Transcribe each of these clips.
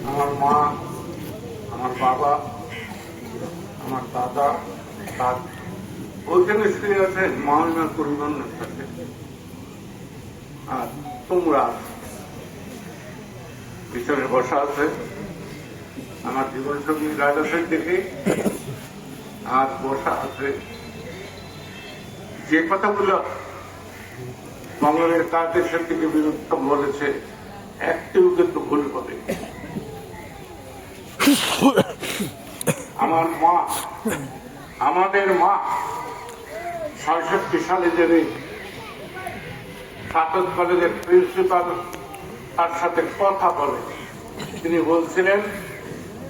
আমার মা, আমার বাবা, আমার দাদা, ওইখানে শুয়ে আছে মামিমা পরিবহনের সাথে। আর তোমরা পিছনে বসা আছে আমার জীবন সঙ্গী রাজাসের দিকে, আর বসা আছে যে কথাগুলো বাংলাদেশ তার দেশের দিকে বিরুদ্ধ বলেছে, একটিও কিন্তু ভুল হবে। আমার মা, আমাদের মা ৬৬ সালে যে সাতক কলেজের প্রিন্সিপাল তার সাথে কথা বলে, তিনি বলছিলেন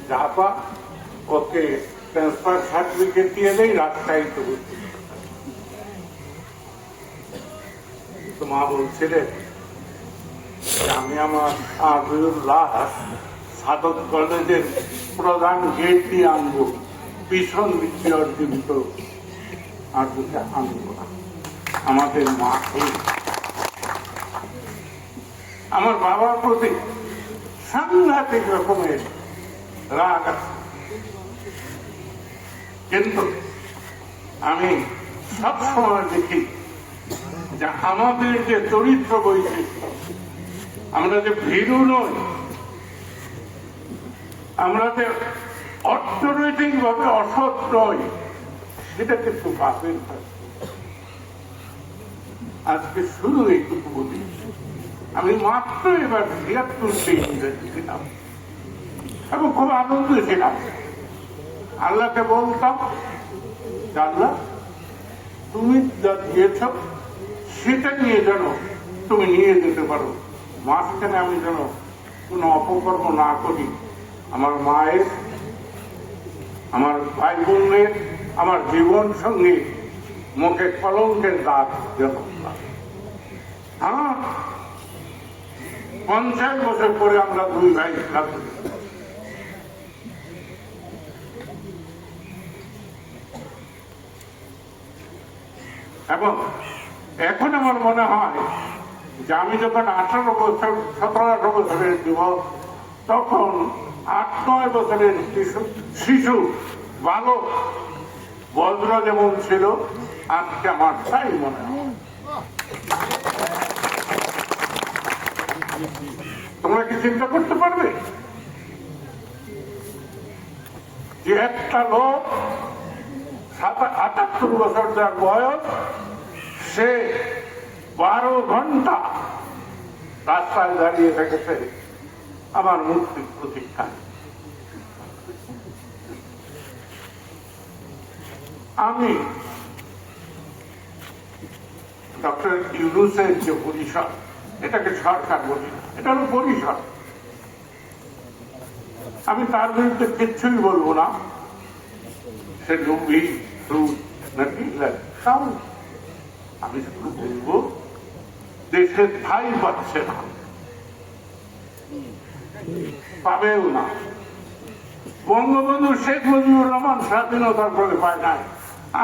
যে আপা ওকে ট্রান্সফার সার্টিফিকেট দিয়ে দেই, রাজশাহীতে ভর্তি। তো মা বলছিলেন আমি আমার আবিরুল্লাহ সাদত কলেজের প্রধান গেট দিয়ে আনবো, পিছন দিক দিয়ে অর্জিত আর দিকে আনবো না। আমাদের মা আমার বাবার প্রতি সাংঘাতিক রকমের রাগ আছে, কিন্তু আমি সবসময় দেখি যে আমাদের যে চরিত্র বৈশিষ্ট্য, আমরা যে ভীরু নই, আমরা যে অর্থনৈতিক ভাবে অসৎ নই, সেটা কিন্তু পাবেন। আজকে শুধু এইটুকু বলি, আমি মাত্র এবার ৭৬টি ইংরেজি ছিলাম এবং খুব আনন্দ ছিলাম। আল্লাহকে বলতাম, আল্লাহ তুমি যা দিয়েছ সেটা নিয়ে যেন তুমি নিয়ে যেতে পারো, মাঝখানে আমি যেন কোনো অপকর্ম না করি, আমার মায়ের, আমার ভাই বোনের, আমার জীবন সঙ্গে মুখে কলঙ্কের দাগ যেন। হ্যাঁ, ৫০ বছর পরে আমরা দুই ভাই থাকবো। এবং এখন আমার মনে হয় যে আমি যখন ১৮ বছর ১৭-১৮ বছরের যুবক, তখন ৮-৯ বছরের শিশু বালক বজ্র যেমন ছিল, আজকে আমার তাই মনে হয়। তোমরা কি চিন্তা করতে পারবে যে একটা লোক ৭৭ বছর যার বয়স, সে ১২ ঘন্টা রাস্তায় দাঁড়িয়ে থেকেছে আমার মুক্তির প্রতীক্ষায়। আমি ডক্টর ইউনূসের যে পরিষদ, এটাকে সরকার বলি না, এটা হলো পরিষদ। আমি তার বিরুদ্ধে কিচ্ছুই বলবো না, সে লুম্বি নাকি আমি শুধু বলবো দেশের ঠাই পাচ্ছে না, পাবেও না। বঙ্গবন্ধু শেখ মুজিবুর রহমান স্বাধীনতার পরে পায় নাই,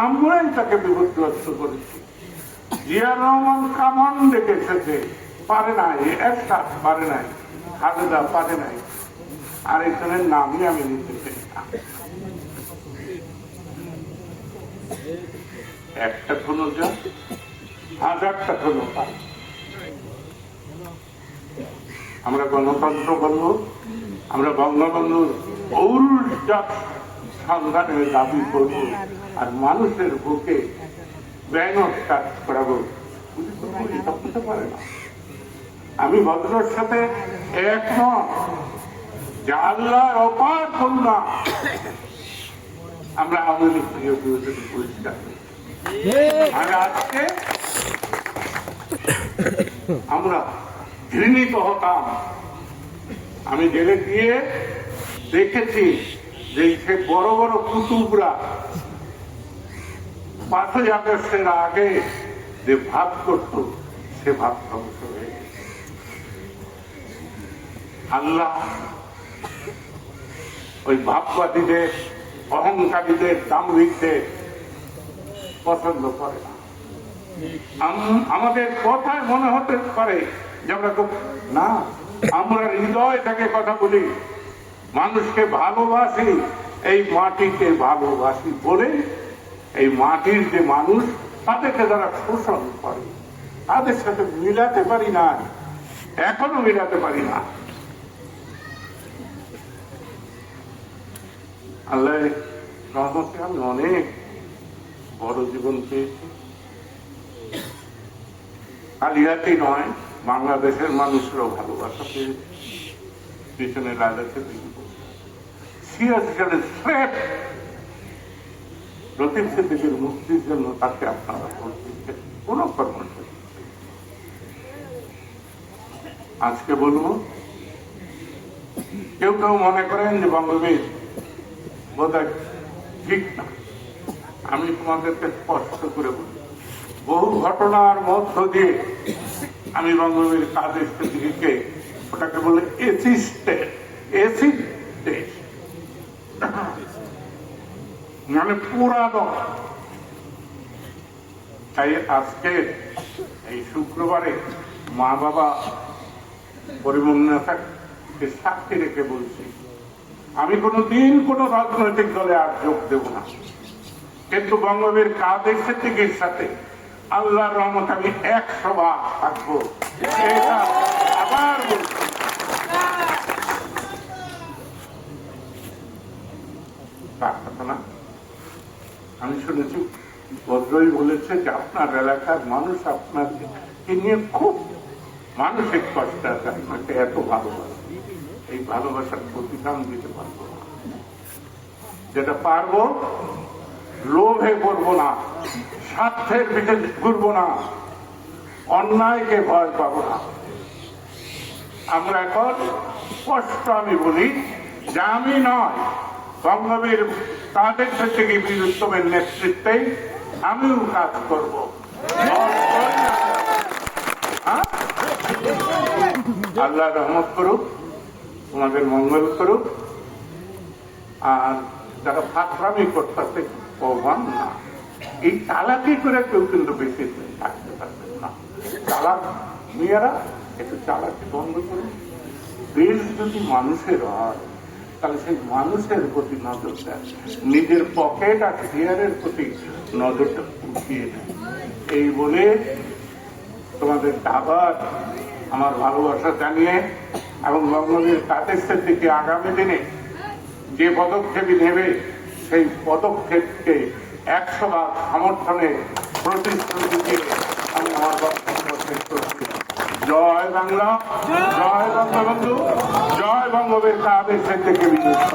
আমরাই তাকে বিপদগ্রস্ত করেছি। জিয়া রহমান কামান ডেকেছে, পারে নাই, একসাথ পারে নাই, খালেদা পারে নাই, আর এখানের নামই আমি নিতে চাই না। একটা কোনো যা, ১০০০টা কোনো পাই। আমরা গণতন্ত্র করবো, আমরা বঙ্গবন্ধুর ঔরজাত সন্ধানের দাবি করবো, আর মানুষের বুকে ব্যানর কাজ করাবো। পারে না। আমি ভদ্রের সাথে একমত যে আল্লাহর অপার করুণা আমরা আওয়ামী লীগ থেকে পরিষ্কার। আর আজকে আমরা ঘৃণিত হতাম। আমি জেলে গিয়ে দেখেছি যে সে বড় বড় কুতুবরা ৫ই আগস্টের আগে যে ভাব করত, সে ভাব ধ্বংস হয়ে গেছে। আল্লাহ ওই ভাববাদীদের, অহংকারীদের, দাম্ভিকদের পছন্দ করে না। আমাদের কথায় মনে হতে পারে যে আমরা না, আমরা হৃদয় থেকে কথা বলি, মানুষকে ভালোবাসি, এই মাটিকে ভালোবাসি বলে এই মাটির যে মানুষ তাদেরকে যারা শোষণ করে তাদের সাথে মিলাতে পারি না, এখনো মিলাতে পারি না। আল্লাহ রহমতে আমি অনেক বড় জীবন পেয়েছি। কালিয়াতেই নয়, বাংলাদেশের মানুষরাও ভালোবাসা পেয়েছে। পিছনে লাগাতে সিয়াসিনের স্রেফ লতিফ সিদ্দিকীর মুক্তির জন্য তাকে আপনারা করতেছেন কোন কর্মসূচি। আজকে বলবো, কেউ কেউ মনে করেন যে বঙ্গবীর বোধহয় ঠিক না। আমি তোমাদেরকে স্পষ্ট করে বলি, বহু ঘটনার মধ্য দিয়ে আমি বঙ্গবীর কাদের সিদ্দিকীকে, ওটাকে বলে এসিড দেশ, মানে পুরানো। তাই আজকে এই শুক্রবারে মা বাবা পরিমন্যতাকে সাক্ষী রেখে বলছি, আমি কোনোদিন কোন রাজনৈতিক দলে আর যোগ দেব না, কিন্তু বঙ্গবীর কাদের সিদ্দিকীর সাথে আল্লাহর রহমত আমি 100 বার থাকবো। এটা আবার বলছি, তার কথা না। আমি শুনেছি ভদ্রই বলেছে যে আপনার এলাকার মানুষ আপনাকে নিয়ে খুব মানসিক কষ্ট আছে, আপনাকে এত ভালোবাসে। এই ভালোবাসার প্রতিদান দিতে পারবো না, যেটা পারবো লোভে করবো না, স্বার্থের পিছনে ঘুরবো না, অন্যায়কে ভয় পাবো না। আমরা এখন স্পষ্ট আমি বলি যে আমি নয়, বঙ্গবীর তাদের থেকে বীরুত্তমের নেতৃত্বে আমিও কাজ করবো। আল্লাহ রহমত করুক, তোমাদের মঙ্গল করুক। আর যারা ফাঁকরামি করতেছে প্রমাণ না, এই চালাকি করে কেউ কিন্তু বেশি থাকতে পারবেন না। চালাক মেয়েরা একটু চালাকি বন্ধ করুন। দেশ যদি মানুষের হয় তাহলে সেই মানুষের প্রতি নজর দেয়, নিজের পকেট আর শেয়ারের প্রতি নজরটা উঠিয়ে দেয়। এই বলে তোমাদের আবার আমার ভালোবাসা জানিয়ে এবং বঙ্গবীর কাদের দিকে আগামী দিনে যে পদক্ষেপই নেবে সেই পদক্ষেপকে 100 বার সমর্থনে প্রতিশ্রুতি দিয়ে আমি আমার বক্তব্য শেষ করছি। জয় বাংলা, জয় বঙ্গবন্ধু, জয় বঙ্গবীর কাদের থেকে বিজয়।